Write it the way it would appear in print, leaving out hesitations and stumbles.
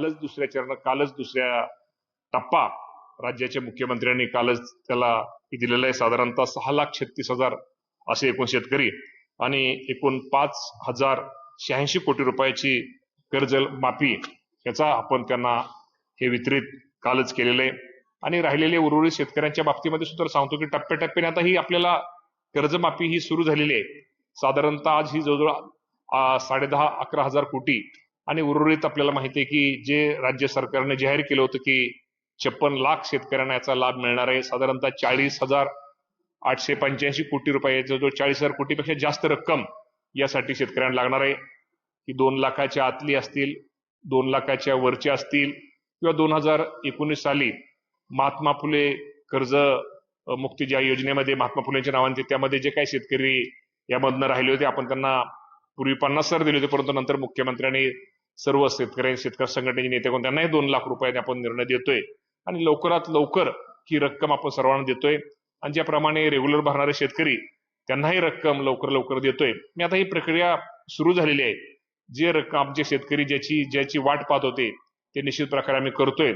कालच दुसऱ्या टप्पा राज्याच्या मुख्यमंत्र्यांनी कालच त्याला दिलेला आहे। साधारणतः 6,36,000 असे एकूण शेतकरी आणि एकूण 5,086 कोटी रुपयाची कर्ज माफी याचा आपण त्यांना हे वितरित कालच केलेलं आहे। आणि राहिलेले उर्वरित शेतकऱ्यांच्या बाबतीमध्ये सुद्धा सांगतो की टप्प्याटप्प्याने आता ही आपल्याला कर्जमाफी ही सुरू झालेली आहे। साधारणतः आज ही जवळजवळ 10,5-11,000 कोटी आणि उर्वरित आपल्याला माहिती आहे की जे राज्य सरकारने जाहीर केलं होतं की 56 लाख शेतकऱ्यांना याचा लाभ मिळणार आहे। साधारणतः 40,885 कोटी रुपये, जवळजवळ 40,000 कोटीपेक्षा जास्त रक्कम यासाठी शेतकऱ्यांना लागणार आहे की 2 लाखाच्या आतली असतील, 2 लाखाच्या वरचे असतील किंवा 2019 साली महात्मा फुले कर्ज मुक्ती ज्या योजनेमध्ये महात्मा फुलेंच्या नावाने त्यामध्ये जे काही शेतकरी यामधनं राहिले होते, आपण त्यांना पूर्वी 50,000 दिले होते, परंतु नंतर मुख्यमंत्र्यांनी सर्व शेतकरी संघटनेचे नेते कोण त्यांनाही 2 लाख रुपयाने आपण निर्णय देतोय आणि लवकरात लवकर ही रक्कम आपण सर्वांना देतोय आणि ज्याप्रमाणे रेग्युलर भरणारे शेतकरी त्यांनाही रक्कम लवकर देतोय। मी आता ही प्रक्रिया सुरू झालेली आहे। जे रक्कम आमचे शेतकरी ज्याची वाट पाहत होते ते निश्चित प्रकारे आम्ही करतोय